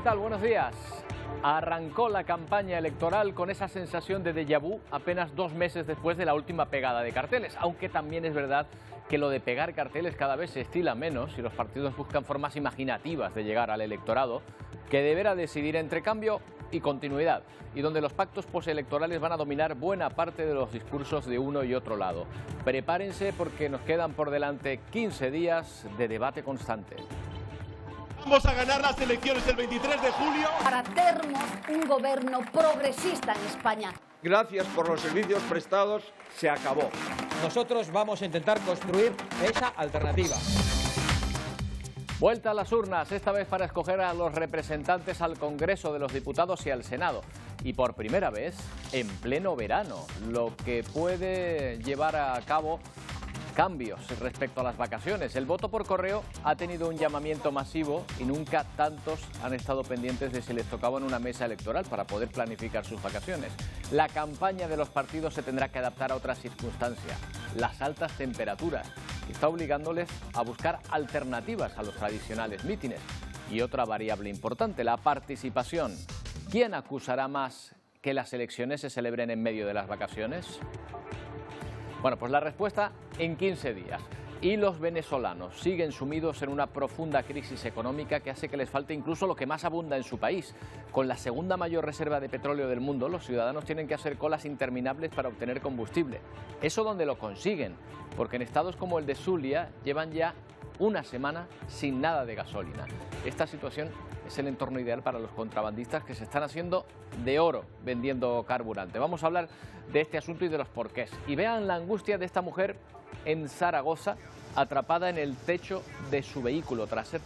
tal? Buenos días. Arrancó la campaña electoral con esa sensación de déjà vu apenas 2 meses después de la última pegada de carteles, aunque también es verdad que lo de pegar carteles cada vez se estila menos y los partidos buscan formas imaginativas de llegar al electorado, que deberá decidir entre cambio y continuidad, y donde los pactos postelectorales van a dominar buena parte de los discursos de uno y otro lado. Prepárense porque nos quedan por delante 15 días de debate constante. Vamos a ganar las elecciones el 23 de julio. Para termos un gobierno progresista en España. Gracias por los servicios prestados, se acabó. Nosotros vamos a intentar construir esa alternativa. Vuelta a las urnas, esta vez para escoger a los representantes al Congreso de los Diputados y al Senado. Y por primera vez en pleno verano, lo que puede llevar a cabo cambios respecto a las vacaciones. El voto por correo ha tenido un llamamiento masivo y nunca tantos han estado pendientes de si les tocaba en una mesa electoral para poder planificar sus vacaciones. La campaña de los partidos se tendrá que adaptar a otras circunstancias, las altas temperaturas, que está obligándoles a buscar alternativas a los tradicionales mítines. Y otra variable importante, la participación. ¿Quién acusará más que las elecciones se celebren en medio de las vacaciones? Bueno, pues la respuesta en 15 días. Y los venezolanos siguen sumidos en una profunda crisis económica que hace que les falte incluso lo que más abunda en su país. Con la segunda mayor reserva de petróleo del mundo, los ciudadanos tienen que hacer colas interminables para obtener combustible. Eso donde lo consiguen, porque en estados como el de Zulia llevan ya una semana sin nada de gasolina. Esta situación es el entorno ideal para los contrabandistas que se están haciendo de oro vendiendo carburante. Vamos a hablar de este asunto y de los porqués. Y vean la angustia de esta mujer en Zaragoza, atrapada en el techo de su vehículo tras ser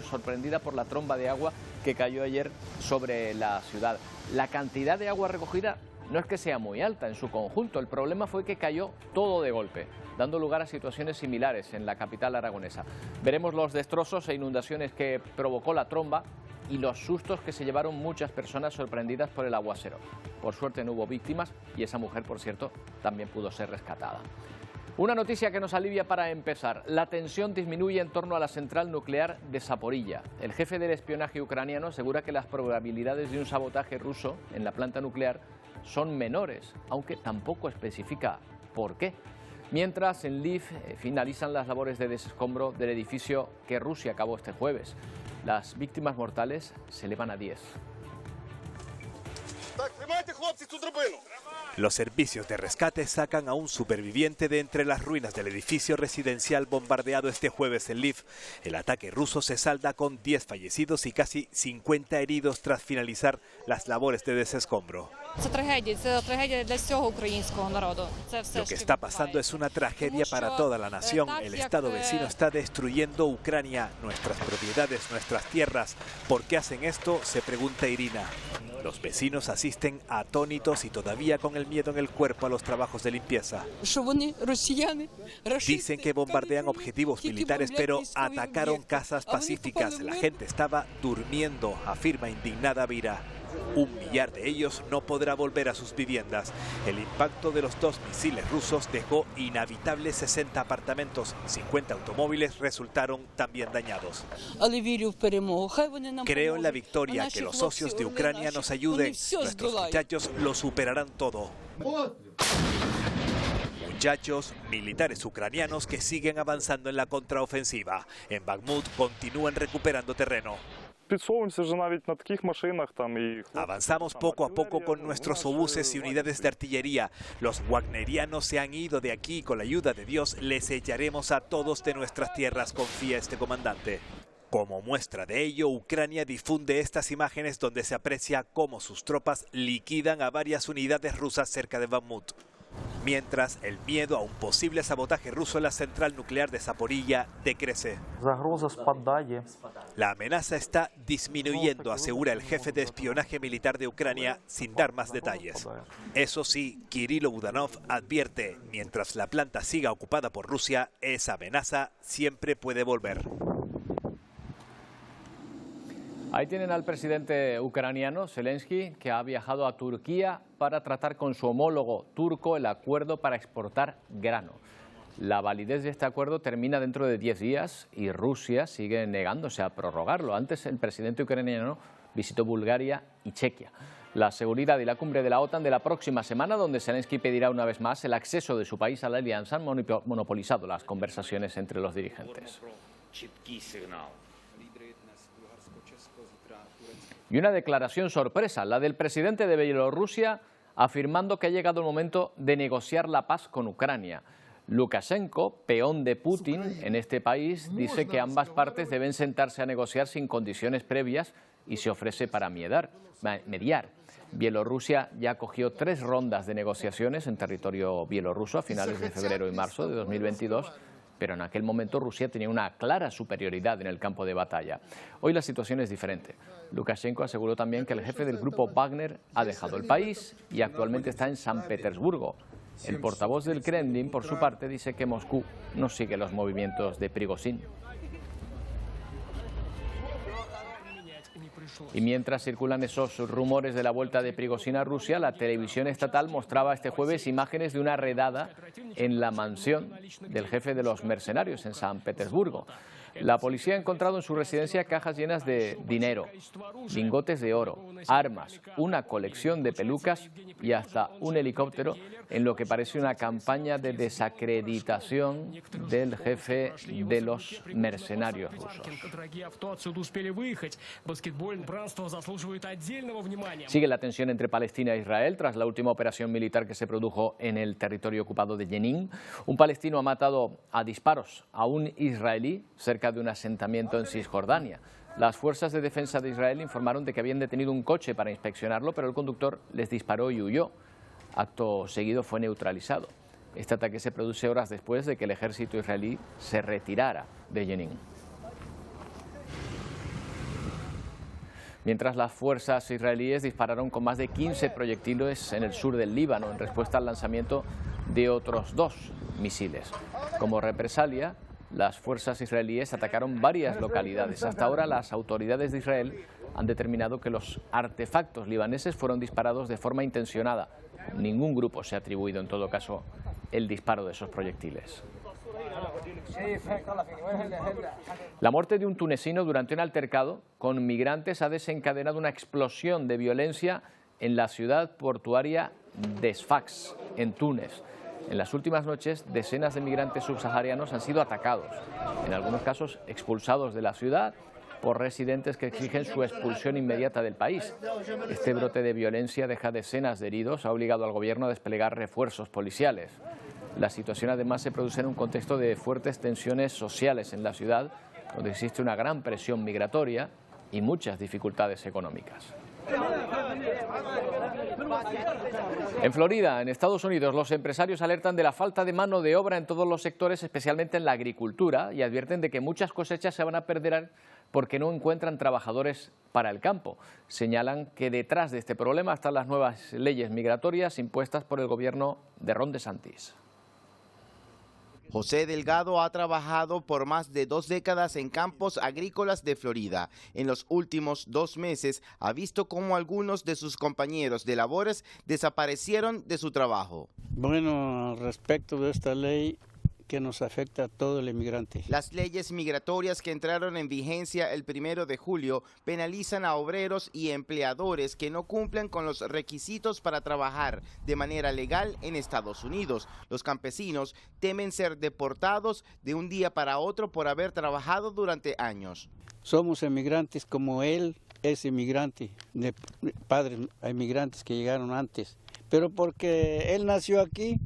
sorprendida por la tromba de agua que cayó ayer sobre la ciudad. La cantidad de agua recogida no es que sea muy alta en su conjunto, el problema fue que cayó todo de golpe, dando lugar a situaciones similares en la capital aragonesa. Veremos los destrozos e inundaciones que provocó la tromba y los sustos que se llevaron muchas personas sorprendidas por el aguacero. Por suerte no hubo víctimas y esa mujer, por cierto, también pudo ser rescatada. Una noticia que nos alivia para empezar. La tensión disminuye en torno a la central nuclear de Zaporilla. El jefe del espionaje ucraniano asegura que las probabilidades de un sabotaje ruso en la planta nuclear son menores, aunque tampoco especifica por qué. Mientras, en Lviv finalizan las labores de desescombro del edificio que Rusia acabó este jueves. Las víctimas mortales se elevan a 10. Los servicios de rescate sacan a un superviviente de entre las ruinas del edificio residencial bombardeado este jueves en Lviv. El ataque ruso se salda con 10 fallecidos y casi 50 heridos tras finalizar las labores de desescombro. Lo que está pasando es una tragedia para toda la nación. El Estado vecino está destruyendo Ucrania, nuestras propiedades, nuestras tierras. ¿Por qué hacen esto?, se pregunta Irina. Los vecinos asisten atónitos y todavía con el miedo en el cuerpo a los trabajos de limpieza. Dicen que bombardean objetivos militares, pero atacaron casas pacíficas. La gente estaba durmiendo, afirma indignada Vira. 1 millar de ellos no podrá volver a sus viviendas. El impacto de los 2 misiles rusos dejó inhabitables 60 apartamentos. 50 automóviles resultaron también dañados. Creo en la victoria, que los socios de Ucrania nos ayuden. Nuestros muchachos lo superarán todo. Muchachos, militares ucranianos que siguen avanzando en la contraofensiva. En Bakhmut continúan recuperando terreno. Avanzamos poco a poco con nuestros obuses y unidades de artillería. Los wagnerianos se han ido de aquí. Con la ayuda de Dios les echaremos a todos de nuestras tierras, confía este comandante. Como muestra de ello, Ucrania difunde estas imágenes donde se aprecia cómo sus tropas liquidan a varias unidades rusas cerca de Bakhmut. Mientras, el miedo a un posible sabotaje ruso en la central nuclear de Zaporilla decrece. La amenaza está disminuyendo, asegura el jefe de espionaje militar de Ucrania, sin dar más detalles. Eso sí, Kirilo Budanov advierte, mientras la planta siga ocupada por Rusia, esa amenaza siempre puede volver. Ahí tienen al presidente ucraniano, Zelensky, que ha viajado a Turquía para tratar con su homólogo turco el acuerdo para exportar grano. La validez de este acuerdo termina dentro de 10 días y Rusia sigue negándose a prorrogarlo. Antes el presidente ucraniano visitó Bulgaria y Chequia. La seguridad y la cumbre de la OTAN de la próxima semana, donde Zelensky pedirá una vez más el acceso de su país a la alianza, han monopolizado las conversaciones entre los dirigentes. Y una declaración sorpresa, la del presidente de Bielorrusia, afirmando que ha llegado el momento de negociar la paz con Ucrania. Lukashenko, peón de Putin en este país, dice que ambas partes deben sentarse a negociar sin condiciones previas y se ofrece para mediar. Bielorrusia ya acogió 3 rondas de negociaciones en territorio bielorruso a finales de febrero y marzo de 2022, pero en aquel momento Rusia tenía una clara superioridad en el campo de batalla. Hoy la situación es diferente. Lukashenko aseguró también que el jefe del grupo Wagner ha dejado el país y actualmente está en San Petersburgo. El portavoz del Kremlin, por su parte, dice que Moscú no sigue los movimientos de Prigozhin. Y mientras circulan esos rumores de la vuelta de Prigozhin a Rusia, la televisión estatal mostraba este jueves imágenes de una redada en la mansión del jefe de los mercenarios en San Petersburgo. La policía ha encontrado en su residencia cajas llenas de dinero, lingotes de oro, armas, una colección de pelucas y hasta un helicóptero, en lo que parece una campaña de desacreditación del jefe de los mercenarios rusos. Sigue la tensión entre Palestina e Israel tras la última operación militar que se produjo en el territorio ocupado de Jenin. Un palestino ha matado a disparos a un israelí cerca de un asentamiento en Cisjordania. Las fuerzas de defensa de Israel informaron de que habían detenido un coche para inspeccionarlo, pero el conductor les disparó y huyó. Acto seguido fue neutralizado. Este ataque se produce horas después de que el ejército israelí se retirara de Jenin. Mientras las fuerzas israelíes dispararon con más de 15 proyectiles en el sur del Líbano en respuesta al lanzamiento de otros 2 misiles. Como represalia, las fuerzas israelíes atacaron varias localidades. Hasta ahora las autoridades de Israel han determinado que los artefactos libaneses fueron disparados de forma intencionada. Ningún grupo se ha atribuido en todo caso el disparo de esos proyectiles. La muerte de un tunecino durante un altercado con migrantes ha desencadenado una explosión de violencia en la ciudad portuaria de Sfax, en Túnez. En las últimas noches, decenas de migrantes subsaharianos han sido atacados, en algunos casos expulsados de la ciudad por residentes que exigen su expulsión inmediata del país. Este brote de violencia deja decenas de heridos, ha obligado al gobierno a desplegar refuerzos policiales. La situación además se produce en un contexto de fuertes tensiones sociales en la ciudad, donde existe una gran presión migratoria y muchas dificultades económicas. En Florida, en Estados Unidos, los empresarios alertan de la falta de mano de obra en todos los sectores, especialmente en la agricultura, y advierten de que muchas cosechas se van a perder porque no encuentran trabajadores para el campo. Señalan que detrás de este problema están las nuevas leyes migratorias impuestas por el gobierno de Ron DeSantis. José Delgado ha trabajado por más de 2 décadas en campos agrícolas de Florida. En los últimos 2 meses ha visto cómo algunos de sus compañeros de labores desaparecieron de su trabajo. Bueno, respecto de esta ley que nos afecta a todo el inmigrante. Las leyes migratorias que entraron en vigencia el 1 de julio penalizan a obreros y empleadores que no cumplen con los requisitos para trabajar de manera legal en Estados Unidos. Los campesinos temen ser deportados de un día para otro por haber trabajado durante años. Somos inmigrantes como él es inmigrante, de padres inmigrantes que llegaron antes, pero porque él nació aquí,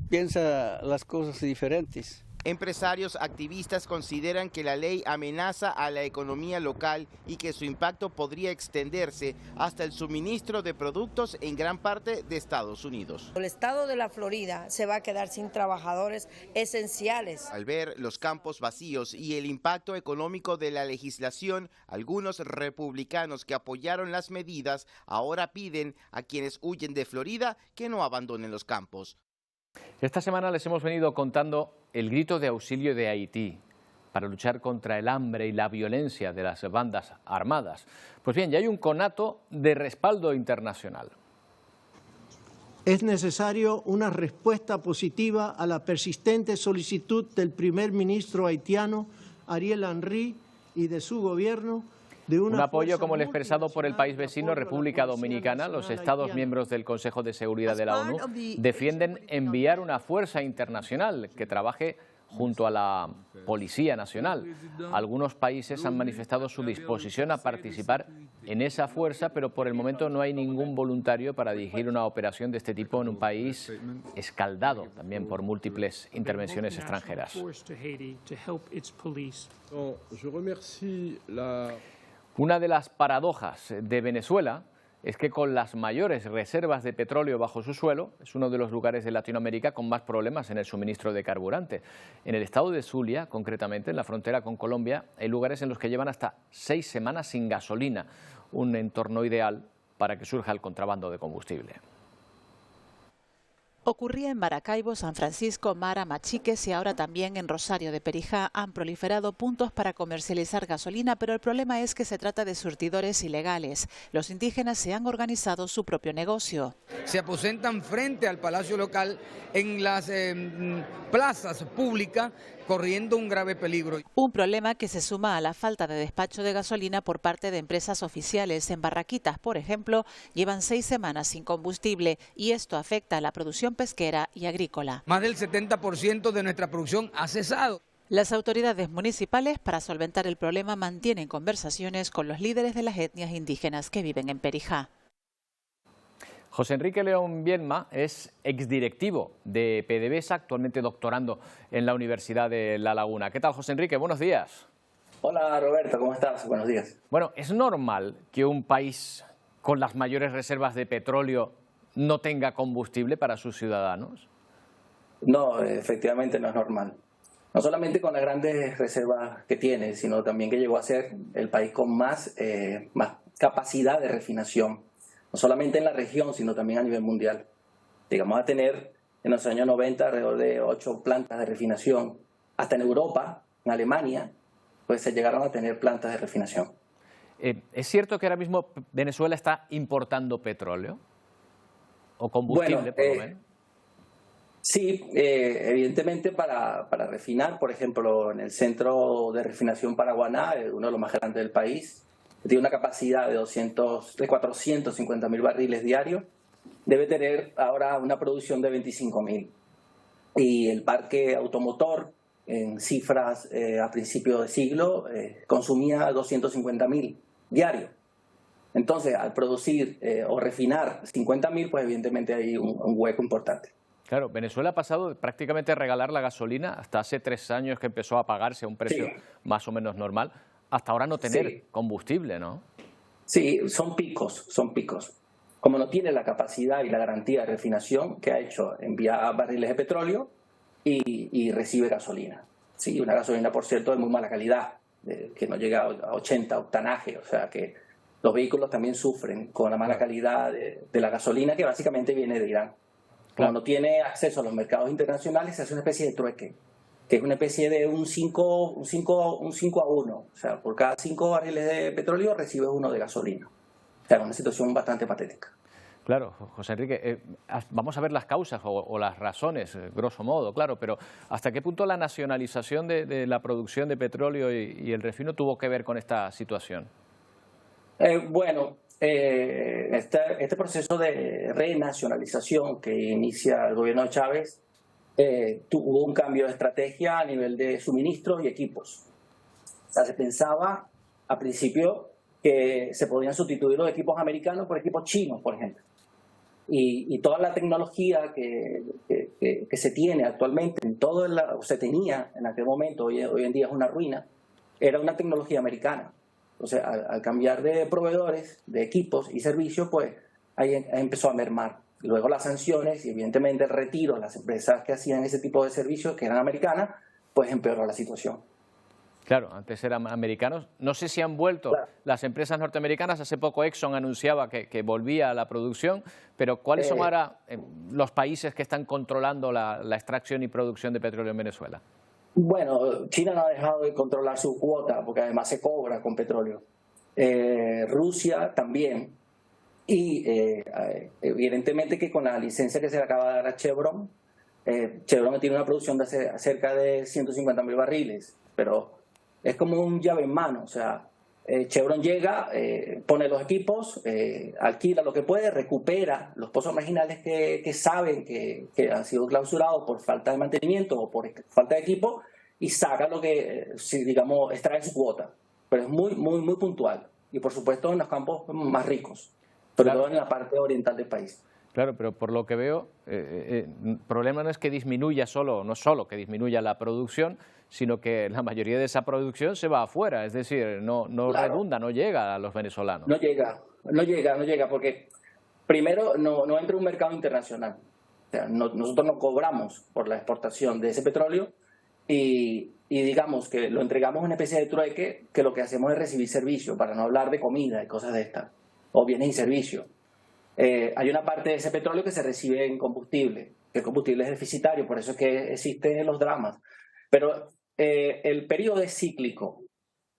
piensa las cosas diferentes. Empresarios activistas consideran que la ley amenaza a la economía local y que su impacto podría extenderse hasta el suministro de productos en gran parte de Estados Unidos. El estado de la Florida se va a quedar sin trabajadores esenciales. Al ver los campos vacíos y el impacto económico de la legislación, algunos republicanos que apoyaron las medidas ahora piden a quienes huyen de Florida que no abandonen los campos. Esta semana les hemos venido contando el grito de auxilio de Haití para luchar contra el hambre y la violencia de las bandas armadas. Pues bien, ya hay un conato de respaldo internacional. Es necesario una respuesta positiva a la persistente solicitud del primer ministro haitiano, Ariel Henry, y de su gobierno Un apoyo como el expresado por el país vecino, República Dominicana. Los Estados miembros del Consejo de Seguridad de la ONU defienden enviar una fuerza internacional que trabaje junto a la Policía Nacional. Algunos países han manifestado su disposición a participar en esa fuerza, pero por el momento no hay ningún voluntario para dirigir una operación de este tipo en un país escaldado también por múltiples intervenciones extranjeras. Una de las paradojas de Venezuela es que con las mayores reservas de petróleo bajo su suelo, es uno de los lugares de Latinoamérica con más problemas en el suministro de carburante. En el estado de Zulia, concretamente, en la frontera con Colombia, hay lugares en los que llevan hasta 6 semanas sin gasolina, un entorno ideal para que surja el contrabando de combustible. Ocurría en Maracaibo, San Francisco, Mara, Machiques y ahora también en Rosario de Perijá. Han proliferado puntos para comercializar gasolina, pero el problema es que se trata de surtidores ilegales. Los indígenas se han organizado su propio negocio. Se aposentan frente al palacio local en las plazas públicas, corriendo un grave peligro. Un problema que se suma a la falta de despacho de gasolina por parte de empresas oficiales. En Barraquitas, por ejemplo, llevan 6 semanas sin combustible y esto afecta a la producción pesquera y agrícola. Más del 70% de nuestra producción ha cesado. Las autoridades municipales, para solventar el problema, mantienen conversaciones con los líderes de las etnias indígenas que viven en Perijá. José Enrique León Viedma es exdirectivo de PDVSA, actualmente doctorando en la Universidad de La Laguna. ¿Qué tal, José Enrique? Buenos días. Hola, Roberto, ¿cómo estás? Buenos días. Bueno, ¿es normal que un país con las mayores reservas de petróleo no tenga combustible para sus ciudadanos? No, efectivamente no es normal. No solamente con las grandes reservas que tiene, sino también que llegó a ser el país con más capacidad de refinación. No solamente en la región, sino también a nivel mundial. Llegamos a tener en los años 90 alrededor de 8 plantas de refinación. Hasta en Europa, en Alemania, pues se llegaron a tener plantas de refinación. ¿Es cierto que ahora mismo Venezuela está importando petróleo? ¿O combustible, por lo menos? Sí, evidentemente para refinar, por ejemplo, en el centro de refinación Paraguaná, uno de los más grandes del país, tiene una capacidad de 450.000 barriles diarios, debe tener ahora una producción de 25.000. Y el parque automotor, en cifras a principios de siglo, consumía 250.000 diarios. Entonces, al producir o refinar 50.000, pues evidentemente hay un hueco importante. Claro, Venezuela ha pasado de prácticamente regalar la gasolina hasta hace 3 años que empezó a pagarse a un precio más o menos normal, hasta ahora no tener combustible, ¿no? Sí, son picos. Como no tiene la capacidad y la garantía de refinación, que ha hecho enviar barriles de petróleo y recibe gasolina. Sí, una gasolina, por cierto, de muy mala calidad, que no llega a 80 octanaje, o sea que los vehículos también sufren con la mala calidad de la gasolina, que básicamente viene de Irán. Como no tiene acceso a los mercados internacionales, se hace una especie de trueque, que es una especie de un 5 a 1. O sea, por cada 5 barriles de petróleo recibes 1 de gasolina. O sea, una situación bastante patética. Claro, José Enrique, vamos a ver las causas o las razones, grosso modo, claro, pero ¿hasta qué punto la nacionalización de la producción de petróleo y el refino tuvo que ver con esta situación? Este proceso de renacionalización que inicia el gobierno de Chávez tuvo un cambio de estrategia a nivel de suministros y equipos. O sea, se pensaba al principio que se podían sustituir los equipos americanos por equipos chinos, por ejemplo. Y toda la tecnología que se tiene actualmente, se tenía en aquel momento, hoy en día es una ruina, era una tecnología americana. Entonces, al cambiar de proveedores, de equipos y servicios, pues ahí empezó a mermar. Luego las sanciones y evidentemente el retiro de las empresas que hacían ese tipo de servicios, que eran americanas, pues empeoró la situación. Claro, antes eran americanos. No sé si han vuelto las empresas norteamericanas. Hace poco Exxon anunciaba que volvía a la producción, pero ¿cuáles son ahora los países que están controlando la extracción y producción de petróleo en Venezuela? Bueno, China no ha dejado de controlar su cuota, porque además se cobra con petróleo. Rusia también. Y evidentemente que con la licencia que se le acaba de dar a Chevron, Chevron tiene una producción de cerca de 150.000 barriles, pero es como un llave en mano. O sea, Chevron llega, pone los equipos, alquila lo que puede, recupera los pozos marginales que saben que han sido clausurados por falta de mantenimiento o por falta de equipo y saca lo que, digamos, extrae su cuota. Pero es muy, muy, muy puntual. Y por supuesto en los campos más ricos, sobre todo en la parte oriental del país. Claro, pero por lo que veo, el problema no es que disminuya no solo que disminuya la producción, sino que la mayoría de esa producción se va afuera, es decir, no Claro. redunda, no llega a los venezolanos. No llega, porque primero no entra un mercado internacional. O sea, nosotros no cobramos por la exportación de ese petróleo y digamos que lo entregamos en una especie de trueque, que lo que hacemos es recibir servicio, para no hablar de comida y cosas de estas, o bienes y servicios. Hay una parte de ese petróleo que se recibe en combustible, que el combustible es deficitario, por eso es que existen los dramas. Pero el periodo es cíclico,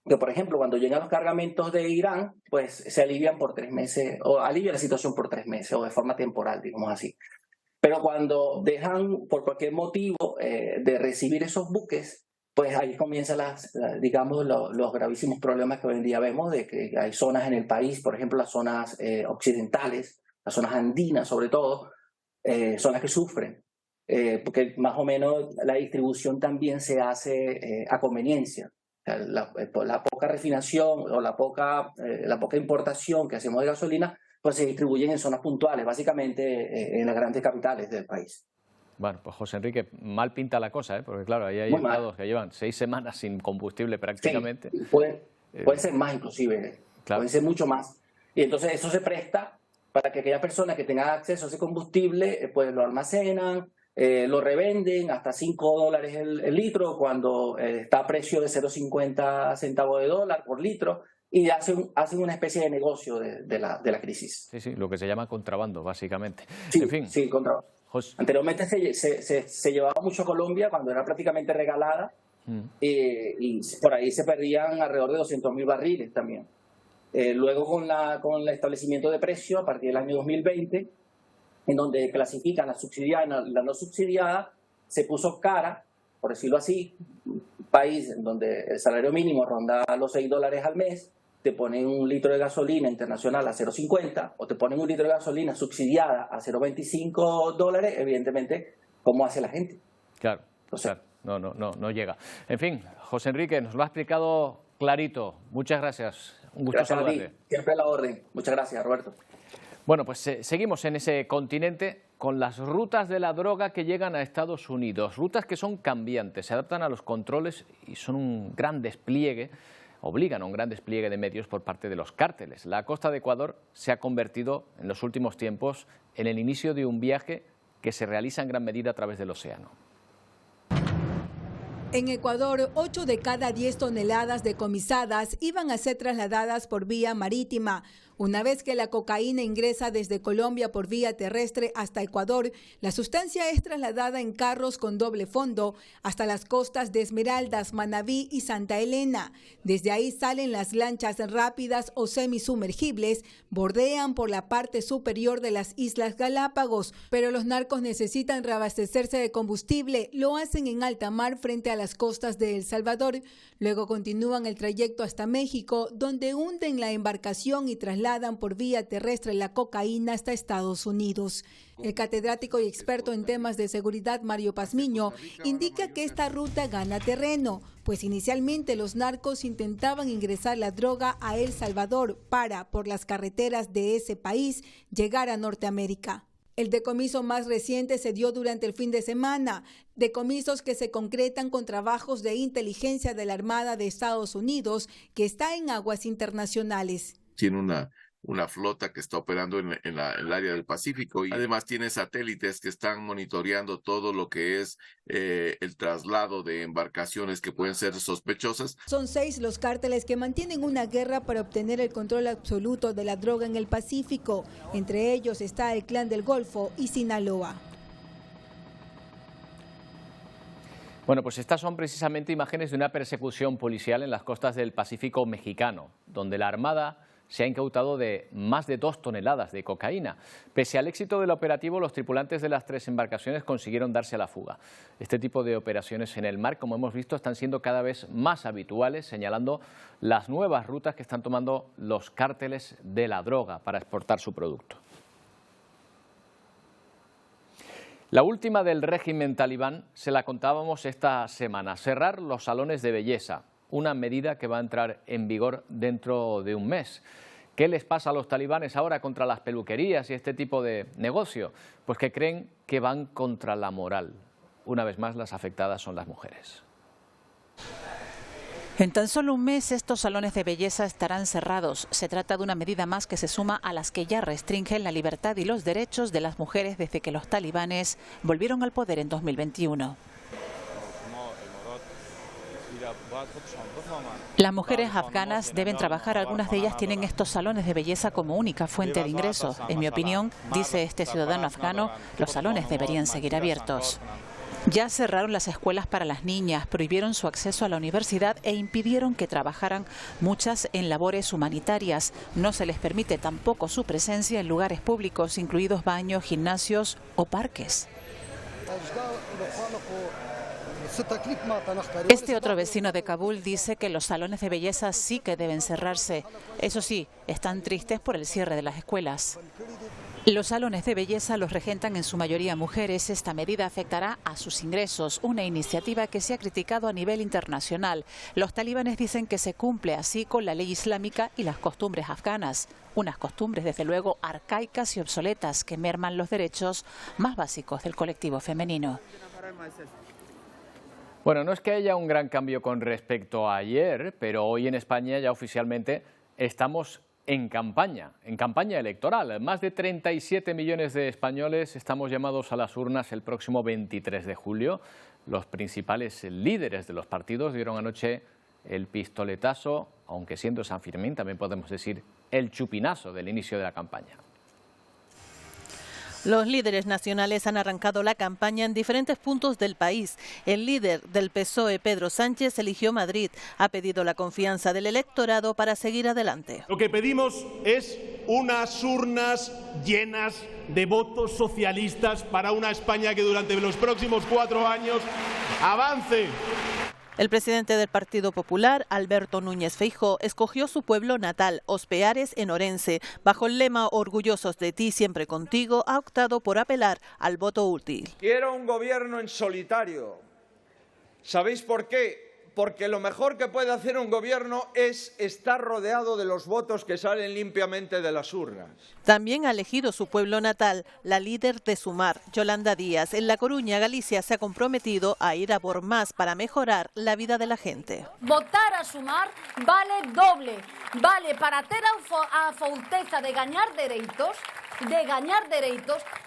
que por ejemplo cuando llegan los cargamentos de Irán, pues se alivian por 3 meses, o alivia la situación por 3 meses, o de forma temporal, digamos así. Pero cuando dejan por cualquier motivo de recibir esos buques, pues ahí comienzan digamos, los gravísimos problemas que hoy en día vemos, de que hay zonas en el país, por ejemplo las zonas occidentales, las zonas andinas sobre todo, son las que sufren, porque más o menos la distribución también se hace a conveniencia. O sea, la poca refinación o la poca importación que hacemos de gasolina, pues se distribuyen en zonas puntuales, básicamente en las grandes capitales del país. Bueno, pues José Enrique, mal pinta la cosa, porque claro, ahí hay estados que llevan 6 semanas sin combustible prácticamente. Sí, puede ser más inclusive, claro. Puede ser mucho más. Y entonces eso se presta para que aquellas personas que tengan acceso a ese combustible, pues lo almacenan, lo revenden hasta $5 el litro, cuando está a precio de 0,50 centavos de dólar por litro, y hacen una especie de negocio de la crisis. Sí, lo que se llama contrabando, básicamente. Sí, en fin. Sí, contrabando. Anteriormente se llevaba mucho a Colombia cuando era prácticamente regalada, y por ahí se perdían alrededor de 200.000 barriles también. Luego con el establecimiento de precio a partir del año 2020, en donde clasifican la subsidiada y la no subsidiada, se puso cara, por decirlo así, un país en donde el salario mínimo ronda los $6 al mes, te ponen un litro de gasolina internacional a 0,50 o te ponen un litro de gasolina subsidiada a 0,25 $, evidentemente, ¿cómo hace la gente? Claro, Entonces, no llega. En fin, José Enrique, nos lo ha explicado clarito. Muchas gracias. Un gusto gracias saludarle. a ti, siempre a la orden. Muchas gracias, Roberto. Bueno, pues seguimos en ese continente con las rutas de la droga que llegan a Estados Unidos. Rutas que son cambiantes, se adaptan a los controles y son un gran despliegue, obligan a un gran despliegue de medios por parte de los cárteles. La costa de Ecuador se ha convertido en los últimos tiempos en el inicio de un viaje que se realiza en gran medida a través del océano. En Ecuador, 8 de cada 10 toneladas decomisadas iban a ser trasladadas por vía marítima. Una vez que la cocaína ingresa desde Colombia por vía terrestre hasta Ecuador, la sustancia es trasladada en carros con doble fondo hasta las costas de Esmeraldas, Manabí y Santa Elena. Desde ahí salen las lanchas rápidas o semisumergibles, bordean por la parte superior de las Islas Galápagos, pero los narcos necesitan reabastecerse de combustible. Lo hacen en alta mar frente a las costas de El Salvador. Luego continúan el trayecto hasta México, donde hunden la embarcación y trasladan por vía terrestre la cocaína hasta Estados Unidos. El catedrático y experto en temas de seguridad Mario Pazmiño indica que esta ruta gana terreno, pues inicialmente los narcos intentaban ingresar la droga a El Salvador para, por las carreteras de ese país, llegar a Norteamérica. El decomiso más reciente se dio durante el fin de semana, decomisos que se concretan con trabajos de inteligencia de la Armada de Estados Unidos, que está en aguas internacionales. Tiene una flota que está operando en el área del Pacífico y además tiene satélites que están monitoreando todo lo que es el traslado de embarcaciones que pueden ser sospechosas. Son 6 los cárteles que mantienen una guerra para obtener el control absoluto de la droga en el Pacífico. Entre ellos está el Clan del Golfo y Sinaloa. Bueno, pues estas son precisamente imágenes de una persecución policial en las costas del Pacífico mexicano, donde la Armada se ha incautado de más de 2 toneladas de cocaína. Pese al éxito del operativo, los tripulantes de las 3 embarcaciones consiguieron darse a la fuga. Este tipo de operaciones en el mar, como hemos visto, están siendo cada vez más habituales, señalando las nuevas rutas que están tomando los cárteles de la droga para exportar su producto. La última del régimen talibán se la contábamos esta semana: cerrar los salones de belleza, una medida que va a entrar en vigor dentro de un mes. ¿Qué les pasa a los talibanes ahora contra las peluquerías y este tipo de negocio? Pues que creen que van contra la moral. Una vez más, las afectadas son las mujeres. En tan solo un mes estos salones de belleza estarán cerrados. Se trata de una medida más que se suma a las que ya restringen la libertad y los derechos de las mujeres desde que los talibanes volvieron al poder en 2021. Las mujeres afganas deben trabajar, algunas de ellas tienen estos salones de belleza como única fuente de ingresos. En mi opinión, dice este ciudadano afgano, los salones deberían seguir abiertos. Ya cerraron las escuelas para las niñas, prohibieron su acceso a la universidad e impidieron que trabajaran muchas en labores humanitarias. No se les permite tampoco su presencia en lugares públicos, incluidos baños, gimnasios o parques. Este otro vecino de Kabul dice que los salones de belleza sí que deben cerrarse. Eso sí, están tristes por el cierre de las escuelas. Los salones de belleza los regentan en su mayoría mujeres. Esta medida afectará a sus ingresos, una iniciativa que se ha criticado a nivel internacional. Los talibanes dicen que se cumple así con la ley islámica y las costumbres afganas. Unas costumbres, desde luego, arcaicas y obsoletas que merman los derechos más básicos del colectivo femenino. Bueno, no es que haya un gran cambio con respecto a ayer, pero hoy en España ya oficialmente estamos en campaña electoral. Más de 37 millones de españoles estamos llamados a las urnas el próximo 23 de julio. Los principales líderes de los partidos dieron anoche el pistoletazo, aunque siendo San Fermín también podemos decir el chupinazo del inicio de la campaña. Los líderes nacionales han arrancado la campaña en diferentes puntos del país. El líder del PSOE, Pedro Sánchez, eligió Madrid. Ha pedido la confianza del electorado para seguir adelante. Lo que pedimos es unas urnas llenas de votos socialistas para una España que durante los próximos 4 años avance. El presidente del Partido Popular, Alberto Núñez Feijóo, escogió su pueblo natal, Os Peares, en Orense. Bajo el lema "Orgullosos de ti, siempre contigo", ha optado por apelar al voto útil. Quiero un gobierno en solitario. ¿Sabéis por qué? Porque lo mejor que puede hacer un gobierno es estar rodeado de los votos que salen limpiamente de las urnas. También ha elegido su pueblo natal, la líder de Sumar, Yolanda Díaz. En La Coruña, Galicia, se ha comprometido a ir a por más para mejorar la vida de la gente. Votar a Sumar vale doble. Vale para ter a forteza de gañar dereitos,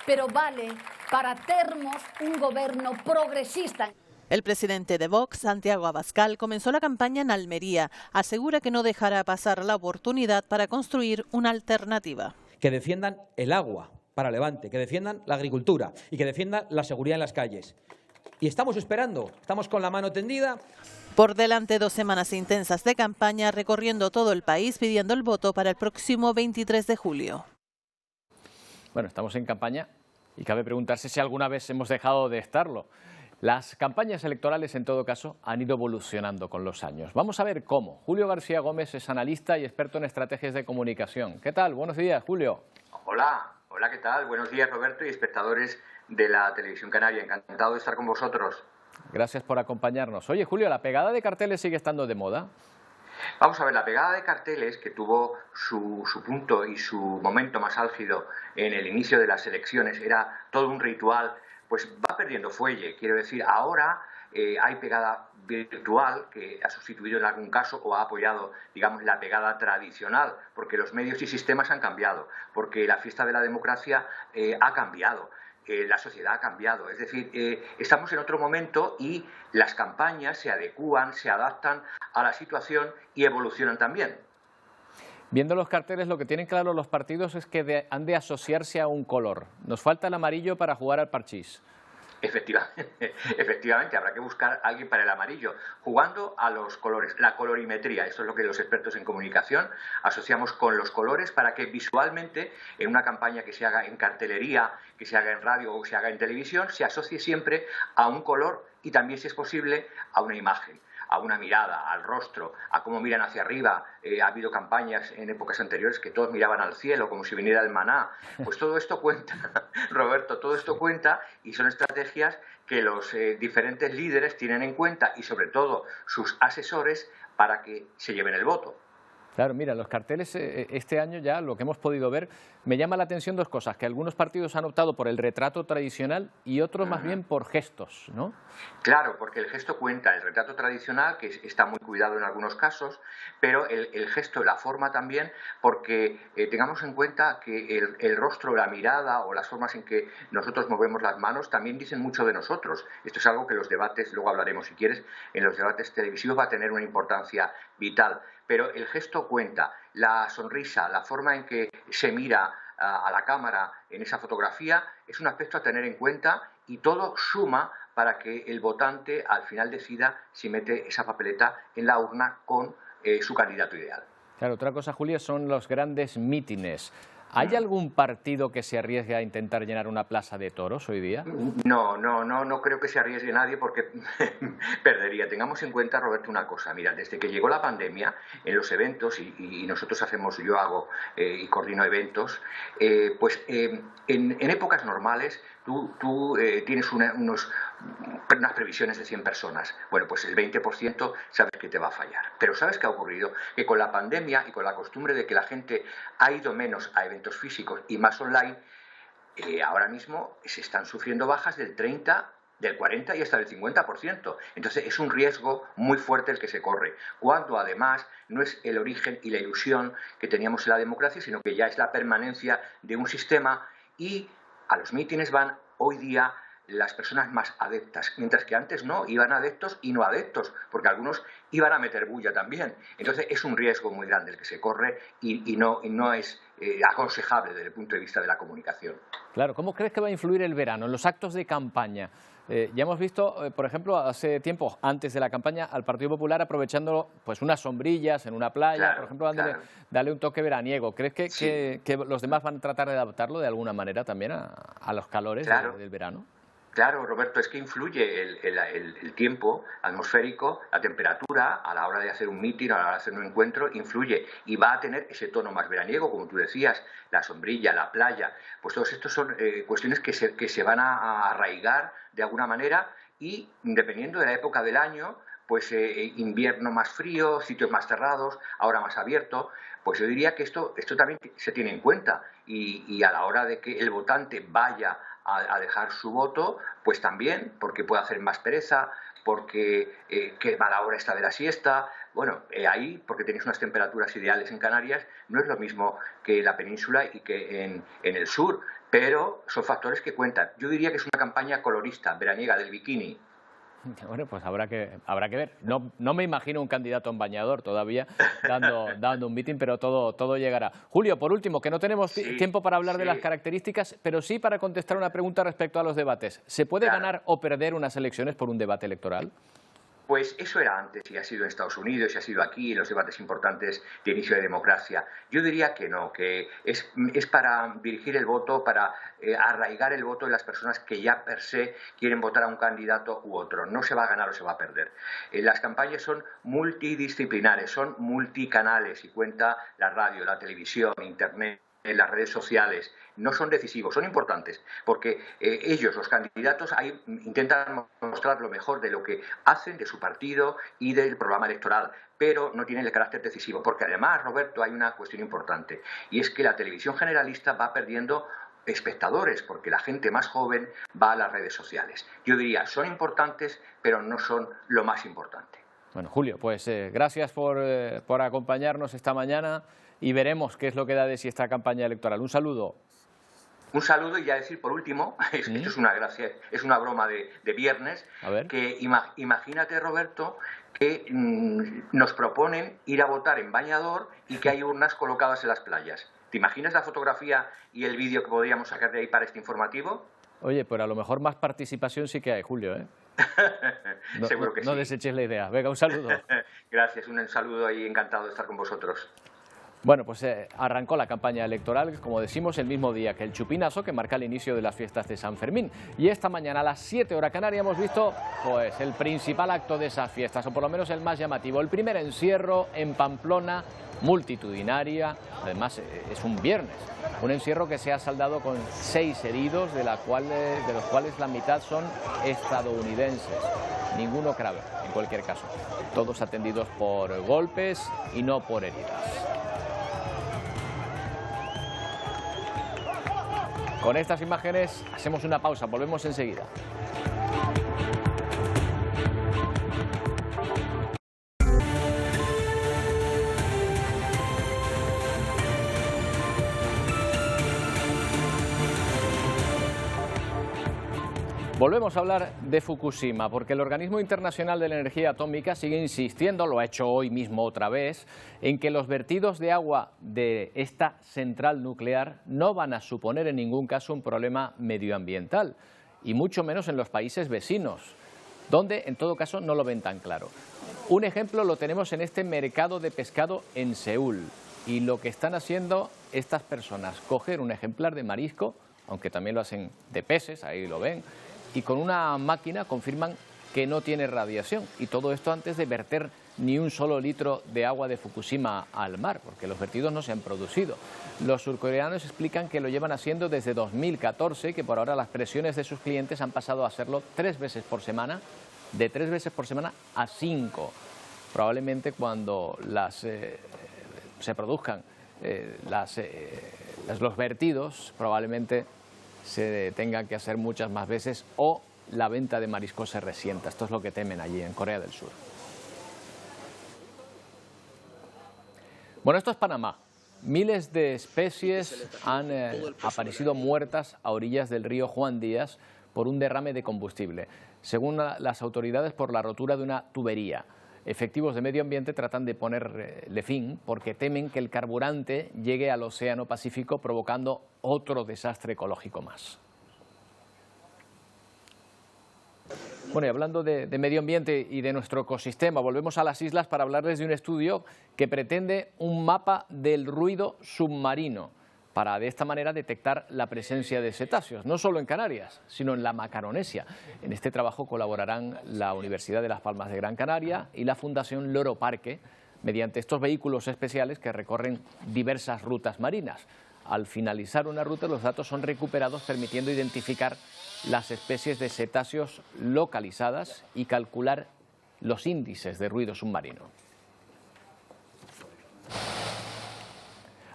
pero vale para termos un goberno progresista. El presidente de Vox, Santiago Abascal, comenzó la campaña en Almería. Asegura que no dejará pasar la oportunidad para construir una alternativa. Que defiendan el agua para Levante, que defiendan la agricultura y que defiendan la seguridad en las calles. Y estamos esperando, estamos con la mano tendida. Por delante 2 semanas intensas de campaña, recorriendo todo el país pidiendo el voto para el próximo 23 de julio. Bueno, estamos en campaña y cabe preguntarse si alguna vez hemos dejado de estarlo. Las campañas electorales, en todo caso, han ido evolucionando con los años. Vamos a ver cómo. Julio García Gómez es analista y experto en estrategias de comunicación. ¿Qué tal? Buenos días, Julio. Hola, ¿qué tal? Buenos días, Roberto, y espectadores de la Televisión Canaria. Encantado de estar con vosotros. Gracias por acompañarnos. Oye, Julio, ¿la pegada de carteles sigue estando de moda? Vamos a ver, la pegada de carteles, que tuvo su punto y su momento más álgido en el inicio de las elecciones, era todo un ritual, pues va perdiendo fuelle. Quiero decir, ahora hay pegada virtual que ha sustituido en algún caso o ha apoyado, digamos, la pegada tradicional, porque los medios y sistemas han cambiado, porque la fiesta de la democracia ha cambiado. La sociedad ha cambiado, es decir, estamos en otro momento y las campañas se adecúan, se adaptan a la situación y evolucionan también. Viendo los carteles, lo que tienen claro los partidos es que han de asociarse a un color. Nos falta el amarillo para jugar al parchís. Efectivamente, habrá que buscar a alguien para el amarillo, jugando a los colores, la colorimetría. Esto es lo que los expertos en comunicación asociamos con los colores para que visualmente en una campaña que se haga en cartelería, que se haga en radio o que se haga en televisión, se asocie siempre a un color y también, si es posible, a una imagen, a una mirada, al rostro, a cómo miran hacia arriba. Ha habido campañas en épocas anteriores que todos miraban al cielo como si viniera el maná. Pues todo esto cuenta, Roberto, todo esto cuenta, y son estrategias que los diferentes líderes tienen en cuenta, y sobre todo sus asesores, para que se lleven el voto. Claro, mira, los carteles este año ya, lo que hemos podido ver, me llama la atención dos cosas, que algunos partidos han optado por el retrato tradicional y otros más bien por gestos, ¿no? Claro, porque el gesto cuenta, el retrato tradicional, que está muy cuidado en algunos casos, pero el gesto, la forma también, porque tengamos en cuenta que el rostro, la mirada o las formas en que nosotros movemos las manos también dicen mucho de nosotros. Esto es algo que los debates, luego hablaremos si quieres, en los debates televisivos va a tener una importancia vital. Pero el gesto cuenta, la sonrisa, la forma en que se mira a la cámara en esa fotografía es un aspecto a tener en cuenta, y todo suma para que el votante al final decida si mete esa papeleta en la urna con su candidato ideal. Claro, otra cosa, Julio, son los grandes mítines. ¿Hay algún partido que se arriesgue a intentar llenar una plaza de toros hoy día? No creo que se arriesgue nadie, porque perdería. Tengamos en cuenta, Roberto, una cosa. Mira, desde que llegó la pandemia, en los eventos, y nosotros yo hago y coordino eventos, en épocas normales tú tienes unas previsiones de 100 personas. Bueno, pues el 20% sabes que te va a fallar. Pero ¿sabes qué ha ocurrido? Que con la pandemia y con la costumbre de que la gente ha ido menos a eventos físicos y más online, ahora mismo se están sufriendo bajas del 30%, del 40% y hasta del 50%. Entonces es un riesgo muy fuerte el que se corre, cuando además no es el origen y la ilusión que teníamos en la democracia, sino que ya es la permanencia de un sistema, y a los mítines van hoy día las personas más adeptas, mientras que antes no, iban adeptos y no adeptos, porque algunos iban a meter bulla también. Entonces es un riesgo muy grande el que se corre, y no es aconsejable desde el punto de vista de la comunicación. Claro, ¿cómo crees que va a influir el verano en los actos de campaña? Ya hemos visto, por ejemplo, hace tiempo, antes de la campaña, al Partido Popular aprovechando pues unas sombrillas en una playa, por ejemplo, darle un toque veraniego. ¿Crees que los demás van a tratar de adaptarlo de alguna manera también a los calores del verano? Claro, Roberto, es que influye el tiempo atmosférico, la temperatura, a la hora de hacer un mitin, a la hora de hacer un encuentro, influye, y va a tener ese tono más veraniego, como tú decías, la sombrilla, la playa. Pues todos estos son cuestiones que se van a arraigar de alguna manera, y dependiendo de la época del año, pues invierno más frío, sitios más cerrados, ahora más abierto. Pues yo diría que esto también se tiene en cuenta, y a la hora de que el votante vaya a dejar su voto, pues también, porque puede hacer más pereza, porque que va la hora esta de la siesta. Bueno, ahí, porque tenéis unas temperaturas ideales en Canarias, no es lo mismo que en la península y que en el sur, pero son factores que cuentan. Yo diría que es una campaña colorista, veraniega, del bikini. Bueno, pues habrá que ver. No me imagino un candidato en bañador todavía dando un mitin, pero todo llegará. Julio, por último, que no tenemos tiempo para hablar de las características, pero sí para contestar una pregunta respecto a los debates. ¿Se puede ganar o perder unas elecciones por un debate electoral? Pues eso era antes, y ha sido en Estados Unidos, y ha sido aquí, en los debates importantes de inicio de democracia. Yo diría que no, que es para dirigir el voto, para arraigar el voto de las personas que ya per se quieren votar a un candidato u otro. No se va a ganar o se va a perder. Las campañas son multidisciplinares, son multicanales, y cuenta la radio, la televisión, internet, en las redes sociales. No son decisivos, son importantes, porque ellos, los candidatos, ahí intentan mostrar lo mejor de lo que hacen, de su partido y del programa electoral, pero no tienen el carácter decisivo, porque además, Roberto, hay una cuestión importante, y es que la televisión generalista va perdiendo espectadores, porque la gente más joven va a las redes sociales. Yo diría, son importantes, pero no son lo más importante. Bueno, Julio, pues gracias por acompañarnos esta mañana, y veremos qué es lo que da de sí esta campaña electoral. Un saludo. Un saludo, y ya decir por último, esto es una gracia, es una broma de viernes, que imagínate, Roberto, que nos proponen ir a votar en bañador y que hay urnas colocadas en las playas. ¿Te imaginas la fotografía y el vídeo que podríamos sacar de ahí para este informativo? Oye, pero a lo mejor más participación sí que hay, Julio, ¿eh? Seguro que sí. No deseches la idea. Venga, un saludo. Gracias, un saludo y encantado de estar con vosotros. Bueno, pues arrancó la campaña electoral, como decimos, el mismo día que el chupinazo que marca el inicio de las fiestas de San Fermín. Y esta mañana a las 7 horas Canaria hemos visto pues el principal acto de esas fiestas, o por lo menos el más llamativo. El primer encierro en Pamplona, multitudinaria, además es un viernes. Un encierro que se ha saldado con 6 heridos, de los cuales la mitad son estadounidenses. Ninguno grave, en cualquier caso. Todos atendidos por golpes y no por heridas. Con estas imágenes hacemos una pausa, volvemos enseguida. Volvemos a hablar de Fukushima, porque el Organismo Internacional de la Energía Atómica sigue insistiendo, lo ha hecho hoy mismo otra vez, en que los vertidos de agua de esta central nuclear no van a suponer en ningún caso un problema medioambiental, y mucho menos en los países vecinos, donde en todo caso no lo ven tan claro. Un ejemplo lo tenemos en este mercado de pescado en Seúl, y lo que están haciendo estas personas, coger un ejemplar de marisco, aunque también lo hacen de peces, ahí lo ven, y con una máquina confirman que no tiene radiación. Y todo esto antes de verter ni un solo litro de agua de Fukushima al mar, porque los vertidos no se han producido. Los surcoreanos explican que lo llevan haciendo desde 2014, que por ahora las presiones de sus clientes han pasado a hacerlo 3 veces por semana, de 3 veces por semana a 5. Probablemente cuando se produzcan los vertidos, probablemente se tengan que hacer muchas más veces o la venta de mariscos se resienta. Esto es lo que temen allí en Corea del Sur. Bueno, esto es Panamá. Miles de especies han aparecido muertas a orillas del río Juan Díaz por un derrame de combustible, según las autoridades por la rotura de una tubería. Efectivos de medio ambiente tratan de ponerle fin porque temen que el carburante llegue al Océano Pacífico provocando otro desastre ecológico más. Bueno, y hablando de medio ambiente y de nuestro ecosistema, volvemos a las islas para hablarles de un estudio que pretende un mapa del ruido submarino para de esta manera detectar la presencia de cetáceos, no solo en Canarias, sino en la Macaronesia. En este trabajo colaborarán la Universidad de Las Palmas de Gran Canaria y la Fundación Loro Parque, mediante estos vehículos especiales que recorren diversas rutas marinas. Al finalizar una ruta, los datos son recuperados, permitiendo identificar las especies de cetáceos localizadas y calcular los índices de ruido submarino.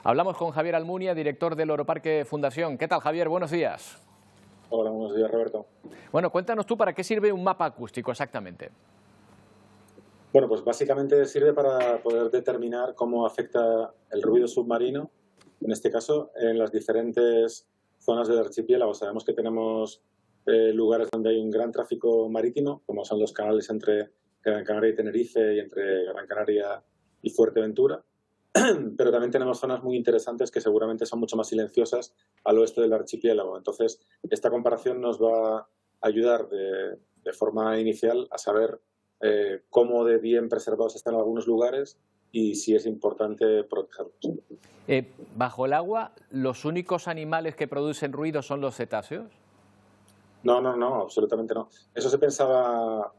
Hablamos con Javier Almunia, director del Loro Parque Fundación. ¿Qué tal, Javier? Buenos días. Hola, buenos días, Roberto. Bueno, cuéntanos tú para qué sirve un mapa acústico exactamente. Bueno, pues básicamente sirve para poder determinar cómo afecta el ruido submarino, en este caso, en las diferentes zonas del archipiélago. Sabemos que tenemos lugares donde hay un gran tráfico marítimo, como son los canales entre Gran Canaria y Tenerife y entre Gran Canaria y Fuerteventura. Pero también tenemos zonas muy interesantes que seguramente son mucho más silenciosas al oeste del archipiélago. Entonces, esta comparación nos va a ayudar de forma inicial a saber cómo de bien preservados están algunos lugares y si es importante protegerlos. ¿Bajo el agua los únicos animales que producen ruido son los cetáceos? No, absolutamente no. Eso se pensaba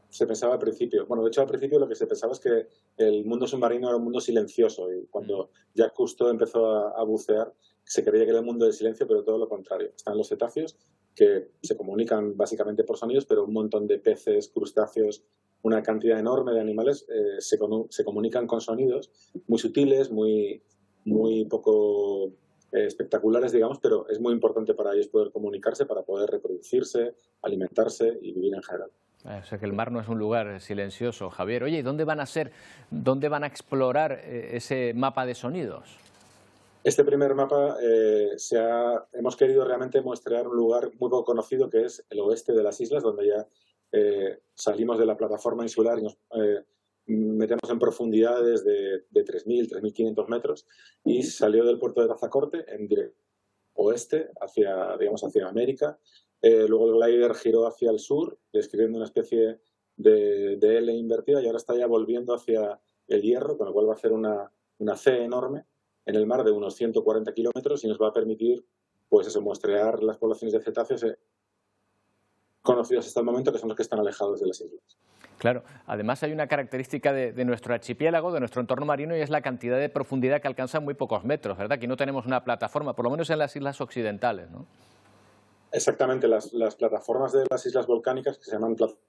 al principio. Bueno, de hecho, al principio lo que se pensaba es que el mundo submarino era un mundo silencioso y cuando Jacques Cousteau empezó a bucear se creía que era el mundo del silencio, pero todo lo contrario. Están los cetáceos que se comunican básicamente por sonidos, pero un montón de peces, crustáceos, una cantidad enorme de animales se comunican con sonidos muy sutiles, muy poco espectaculares, digamos, pero es muy importante para ellos poder comunicarse, para poder reproducirse, alimentarse y vivir en general. O sea que el mar no es un lugar silencioso, Javier. Oye, ¿y dónde van a explorar ese mapa de sonidos? Este primer mapa hemos querido realmente muestrear un lugar muy poco conocido que es el oeste de las islas, donde ya salimos de la plataforma insular y nos metemos en profundidades de 3.000, 3.500 metros y salió del puerto de Tazacorte en dirección oeste hacia América, luego el glider giró hacia el sur, describiendo una especie de L invertida, y ahora está ya volviendo hacia el Hierro, con lo cual va a hacer una C enorme en el mar de unos 140 kilómetros y nos va a permitir, pues eso, muestrear las poblaciones de cetáceos conocidos hasta el momento, que son los que están alejados de las islas. Claro, además hay una característica de nuestro archipiélago, de nuestro entorno marino, y es la cantidad de profundidad que alcanza en muy pocos metros, ¿verdad? Aquí no tenemos una plataforma, por lo menos en las islas occidentales, ¿no? Exactamente, las plataformas de las islas volcánicas, que se llaman plataformas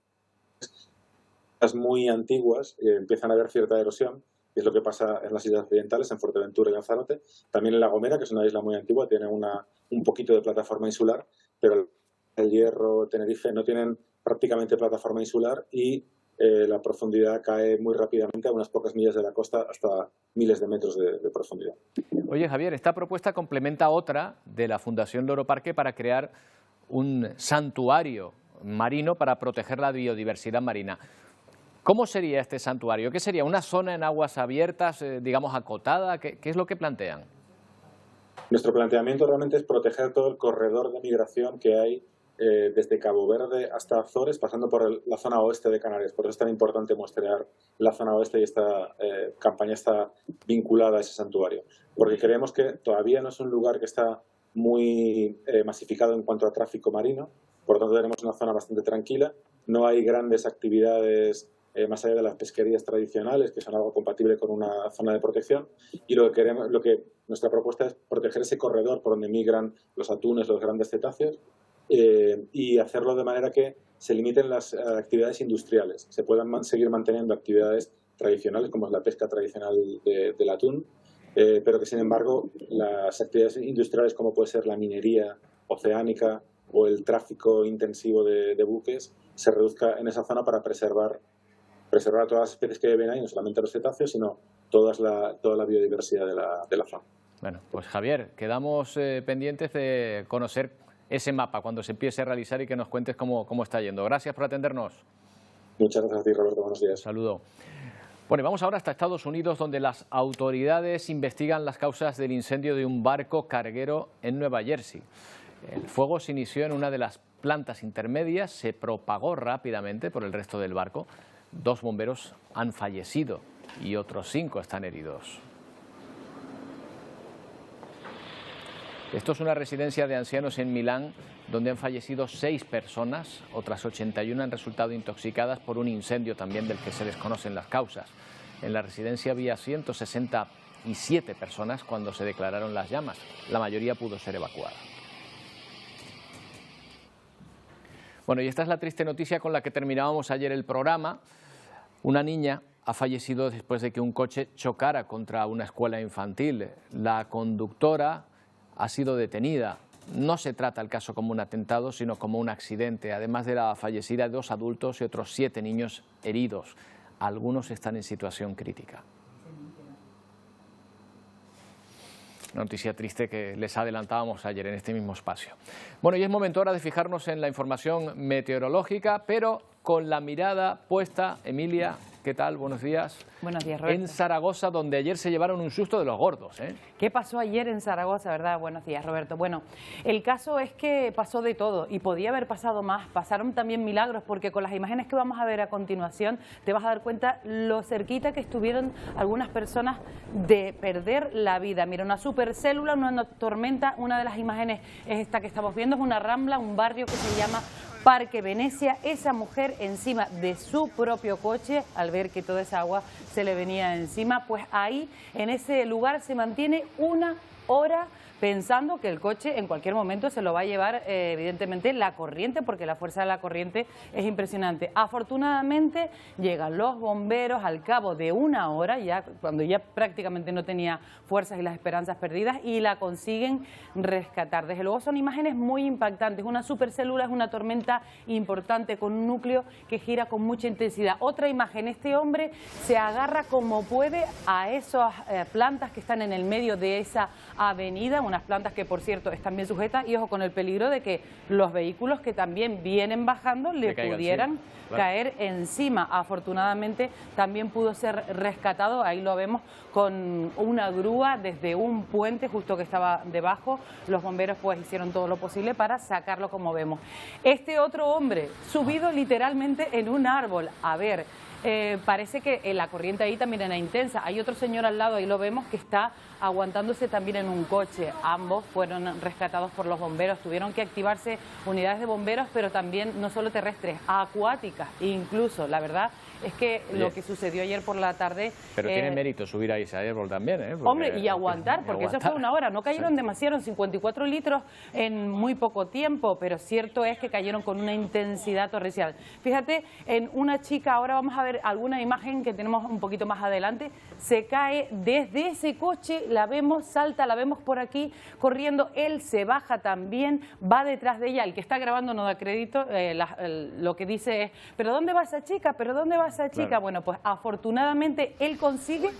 muy antiguas, empiezan a haber cierta erosión, y es lo que pasa en las islas occidentales, en Fuerteventura y Lanzarote. También en La Gomera, que es una isla muy antigua, tiene un poquito de plataforma insular, pero el Hierro, Tenerife no tienen prácticamente plataforma insular y la profundidad cae muy rápidamente a unas pocas millas de la costa hasta miles de metros de profundidad. Oye, Javier, esta propuesta complementa otra de la Fundación Loro Parque para crear un santuario marino para proteger la biodiversidad marina. ¿Cómo sería este santuario? ¿Qué sería? ¿Una zona en aguas abiertas, digamos, acotada? ¿Qué es lo que plantean? Nuestro planteamiento realmente es proteger todo el corredor de migración que hay desde Cabo Verde hasta Azores, pasando por la zona oeste de Canarias. Por eso es tan importante muestrear la zona oeste, y esta campaña está vinculada a ese santuario. Porque creemos que todavía no es un lugar que está muy masificado en cuanto a tráfico marino, por lo tanto tenemos una zona bastante tranquila, no hay grandes actividades más allá de las pesquerías tradicionales, que son algo compatible con una zona de protección, y nuestra propuesta es proteger ese corredor por donde migran los atunes, los grandes cetáceos, y hacerlo de manera que se limiten las actividades industriales, se puedan seguir manteniendo actividades tradicionales como es la pesca tradicional del atún, pero que sin embargo las actividades industriales como puede ser la minería oceánica o el tráfico intensivo de buques se reduzca en esa zona para preservar todas las especies que viven ahí, no solamente los cetáceos, sino toda la biodiversidad de la zona. Bueno, pues Javier, quedamos pendientes de conocer ese mapa cuando se empiece a realizar y que nos cuentes cómo está yendo. Gracias por atendernos. Muchas gracias a ti, Roberto. Buenos días. Saludo. Bueno, y vamos ahora hasta Estados Unidos, donde las autoridades investigan las causas del incendio de un barco carguero en Nueva Jersey. El fuego se inició en una de las plantas intermedias, se propagó rápidamente por el resto del barco. 2 bomberos han fallecido y otros 5 están heridos. Esto es una residencia de ancianos en Milán, donde han fallecido 6 personas, otras 81 han resultado intoxicadas por un incendio también del que se desconocen las causas. En la residencia había 167 personas cuando se declararon las llamas. La mayoría pudo ser evacuada. Bueno, y esta es la triste noticia con la que terminábamos ayer el programa. Una niña ha fallecido después de que un coche chocara contra una escuela infantil. La conductora ha sido detenida. No se trata el caso como un atentado, sino como un accidente. Además de la fallecida, 2 adultos y otros 7 niños heridos. Algunos están en situación crítica. Una noticia triste que les adelantábamos ayer en este mismo espacio. Bueno, y es momento ahora de fijarnos en la información meteorológica, pero con la mirada puesta, Emilia, ¿qué tal? Buenos días. Buenos días, Roberto. En Zaragoza, donde ayer se llevaron un susto de los gordos, ¿eh? ¿Qué pasó ayer en Zaragoza, verdad? Buenos días, Roberto. Bueno, el caso es que pasó de todo y podía haber pasado más. Pasaron también milagros, porque con las imágenes que vamos a ver a continuación te vas a dar cuenta lo cerquita que estuvieron algunas personas de perder la vida. Mira, una supercélula, una tormenta. Una de las imágenes es esta que estamos viendo, es una rambla, un barrio que se llama Parque Venecia. Esa mujer encima de su propio coche, al ver que toda esa agua se le venía encima, pues ahí en ese lugar se mantiene 1 hora pensando que el coche en cualquier momento se lo va a llevar evidentemente la corriente, porque la fuerza de la corriente es impresionante. Afortunadamente llegan los bomberos al cabo de 1 hora, ya cuando ya prácticamente no tenía fuerzas y las esperanzas perdidas, y la consiguen rescatar. Desde luego son imágenes muy impactantes. Una supercélula es una tormenta importante con un núcleo que gira con mucha intensidad. Otra imagen, este hombre se agarra como puede a esas plantas que están en el medio de esa avenida, unas plantas que por cierto están bien sujetas y ojo con el peligro de que los vehículos que también vienen bajando le pudieran caer encima. Afortunadamente también pudo ser rescatado, ahí lo vemos, con una grúa desde un puente justo que estaba debajo. Los bomberos pues hicieron todo lo posible para sacarlo, como vemos. Este otro hombre subido literalmente en un árbol. A ver, parece que la corriente ahí también era intensa. Hay otro señor al lado, ahí lo vemos, que está aguantándose también en un coche. Ambos fueron rescatados por los bomberos. Tuvieron que activarse unidades de bomberos, pero también no solo terrestres, acuáticas incluso. La verdad es que lo que sucedió ayer por la tarde... Pero tiene mérito subir a ese árbol también, ¿eh? Porque, hombre, y aguantar, porque eso fue una hora. No cayeron demasiado, 54 litros en muy poco tiempo, pero cierto es que cayeron con una intensidad torrencial. Fíjate, en una chica, ahora vamos a ver alguna imagen que tenemos un poquito más adelante, se cae desde ese coche, la vemos, salta, la vemos por aquí corriendo, él se baja también, va detrás de ella, el que está grabando no da crédito, lo que dice es, ¿pero dónde va esa chica? ¿Pero dónde va esa chica? Claro. Bueno, pues afortunadamente él consigue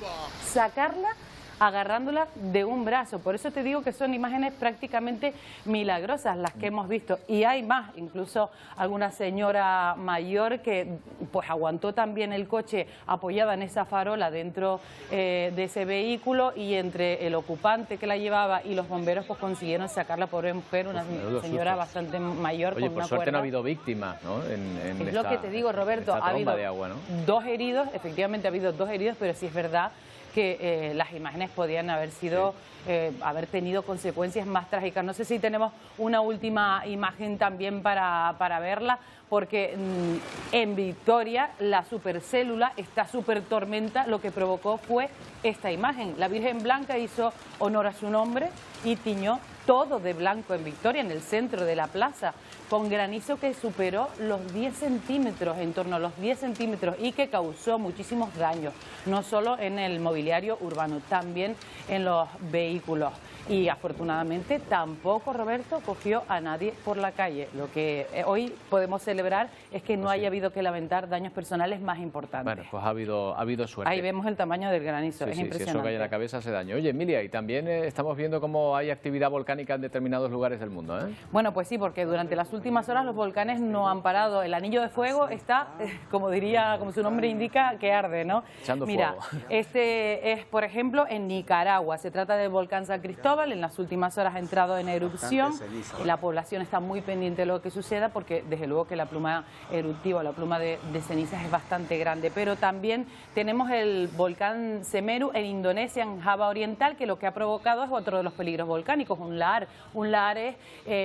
sacarla agarrándola de un brazo. Por eso te digo que son imágenes prácticamente milagrosas las que hemos visto. Y hay más, incluso alguna señora mayor que pues aguantó también el coche apoyada en esa farola dentro de ese vehículo, y entre el ocupante que la llevaba y los bomberos pues consiguieron sacarla, pobre mujer, una señora bastante mayor. Oye, con por una suerte cuerda. No ha habido víctimas, ¿no? Es lo que te digo, Roberto, ha habido de agua, ¿no? 2 heridos, efectivamente ha habido 2 heridos, pero sí es verdad que las imágenes podían haber sido, haber tenido consecuencias más trágicas. No sé si tenemos una última imagen también para verla, porque en Victoria la supercélula, esta supertormenta, lo que provocó fue esta imagen. La Virgen Blanca hizo honor a su nombre y tiñó todo de blanco en Victoria, en el centro de la plaza, con granizo que superó los 10 centímetros, en torno a los 10 centímetros, y que causó muchísimos daños, no solo en el mobiliario urbano, también en los vehículos. Y afortunadamente tampoco, Roberto, cogió a nadie por la calle. Lo que hoy podemos celebrar es que no haya habido que lamentar daños personales más importantes. Bueno, pues ha habido suerte. Ahí vemos el tamaño del granizo, es impresionante. Si eso cae en la cabeza hace daño. Oye, Emilia, y también estamos viendo cómo hay actividad volcánica en determinados lugares del mundo, ¿eh? Bueno, pues sí, porque durante las últimas horas los volcanes no han parado. El anillo de fuego está, como su nombre indica, que arde, ¿no? Echando Mira, fuego. este es, por ejemplo, en Nicaragua. Se trata del volcán San Cristóbal. En las últimas horas ha entrado en erupción. La población está muy pendiente de lo que suceda, porque desde luego que la pluma eruptiva, la pluma de cenizas es bastante grande. Pero también tenemos el volcán Semeru en Indonesia, en Java Oriental, que lo que ha provocado es otro de los peligros volcánicos, un lahar. Un lahar es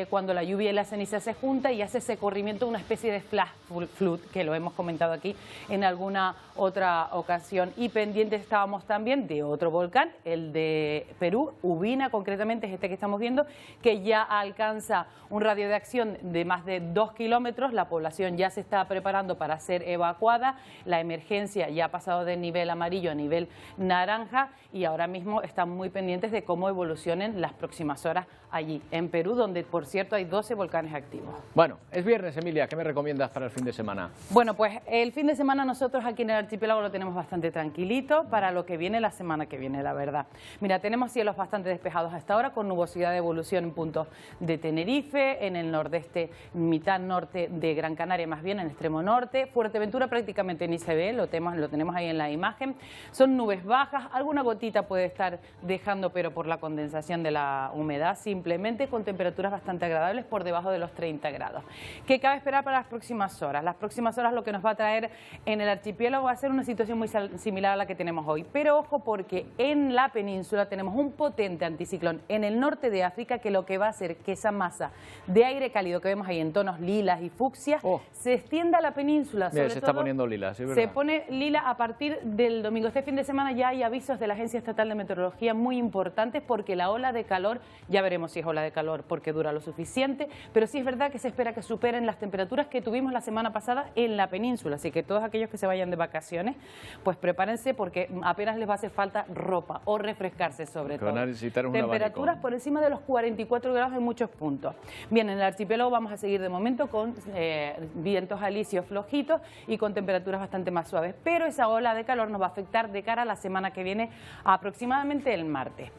cuando la lluvia y la ceniza se junta y hace ese corrimiento, una especie de flash flood, que lo hemos comentado aquí en alguna otra ocasión. Y pendientes estábamos también de otro volcán, el de Perú, Ubina concretamente, es este que estamos viendo, que ya alcanza un radio de acción de más de 2 kilómetros. La población ya se está preparando para ser evacuada. La emergencia ya ha pasado de nivel amarillo a nivel naranja, y ahora mismo están muy pendientes de cómo evolucionen las próximas horas allí en Perú, donde por cierto hay 12 volcanes activos. Bueno, es viernes, Emilia, ¿qué me recomiendas para el fin de semana? Bueno, pues el fin de semana nosotros aquí en el archipiélago lo tenemos bastante tranquilito para lo que viene la semana que viene, la verdad. Mira, tenemos cielos bastante despejados hasta ahora, con nubosidad de evolución en puntos de Tenerife, en el nordeste, mitad norte de Gran Canaria, más bien en el extremo norte. Fuerteventura prácticamente ni se ve, lo tenemos ahí en la imagen. Son nubes bajas, alguna gotita puede estar dejando, pero por la condensación de la humedad, simplemente con temperaturas bastante agradables por debajo de los 30 grados. ¿Qué cabe esperar para las próximas horas? Las próximas horas lo que nos va a traer en el archipiélago va a ser una situación muy similar a la que tenemos hoy. Pero ojo, porque en la península tenemos un potente anticiclón en el norte de África, que lo que va a hacer que esa masa de aire cálido que vemos ahí en tonos lilas y fucsia se extienda a la península. Mira, se está poniendo lila, sí, ¿verdad? Se pone lila a partir del domingo. Este fin de semana ya hay avisos de la Agencia Estatal de Meteorología muy importantes, porque la ola de calor, ya veremos si es ola de calor porque dura lo suficiente, pero sí es verdad que se espera que superen las temperaturas que tuvimos la semana pasada en la península. Así que todos aquellos que se vayan de vacaciones, pues prepárense, porque apenas les va a hacer falta ropa o refrescarse sobre todo. Van a necesitar un temperaturas por encima de los 44 grados en muchos puntos. Bien, en el archipiélago vamos a seguir de momento con vientos alisios flojitos y con temperaturas bastante más suaves, pero esa ola de calor nos va a afectar de cara a la semana que viene, aproximadamente el martes.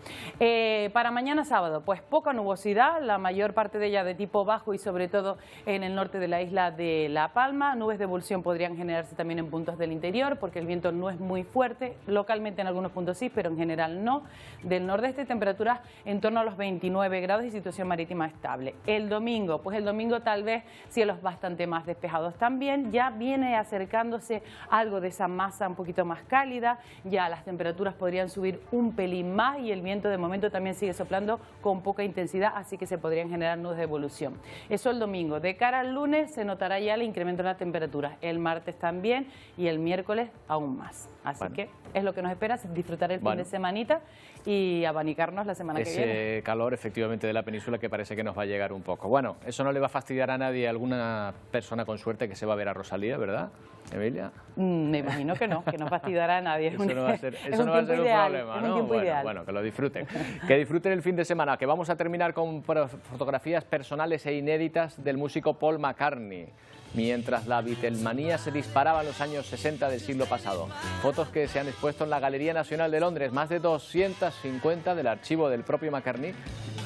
Para mañana sábado, pues poca nubosidad, la mayor parte de ella de tipo bajo y sobre todo en el norte de la isla de La Palma. Nubes de ebullición podrían generarse también en puntos del interior porque el viento no es muy fuerte, localmente en algunos puntos sí, pero en general no. Del nordeste temperaturas en torno a los 29 grados y situación marítima estable. El domingo, pues el domingo tal vez cielos bastante más despejados también, ya viene acercándose algo de esa masa un poquito más cálida, ya las temperaturas podrían subir un pelín más y el viento de momento también sigue soplando con poca intensidad, así que se podrían generar nubes de ebullición. Eso el domingo. De cara al lunes se notará ya el incremento en las temperaturas, el martes también y el miércoles aún más. Así que es lo que nos espera, disfrutar el fin de semanita y abanicarnos la semana que viene. Ese calor efectivamente de la península que parece que nos va a llegar un poco. Bueno, eso no le va a fastidiar a nadie, alguna persona con suerte que se va a ver a Rosalía, ¿verdad, Emilia? Me imagino que no fastidiará a nadie. Eso no va a ser, un problema, ¿no? Bueno, que lo disfruten. Que disfruten el fin de semana, que vamos a terminar con fotografías personales e inéditas del músico Paul McCartney, mientras la Beatlemanía se disparaba en los años 60 del siglo pasado. Fotos que se han expuesto en la Galería Nacional de Londres, más de 250 del archivo del propio McCartney,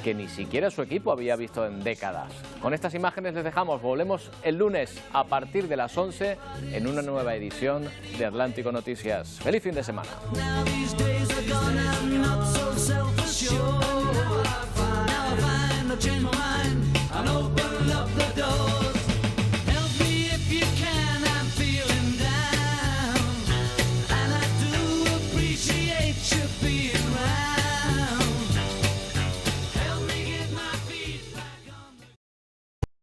que ni siquiera su equipo había visto en décadas. Con estas imágenes les dejamos, volvemos el lunes a partir de las 11 en una nueva edición de Atlántico Noticias. ¡Feliz fin de semana! I know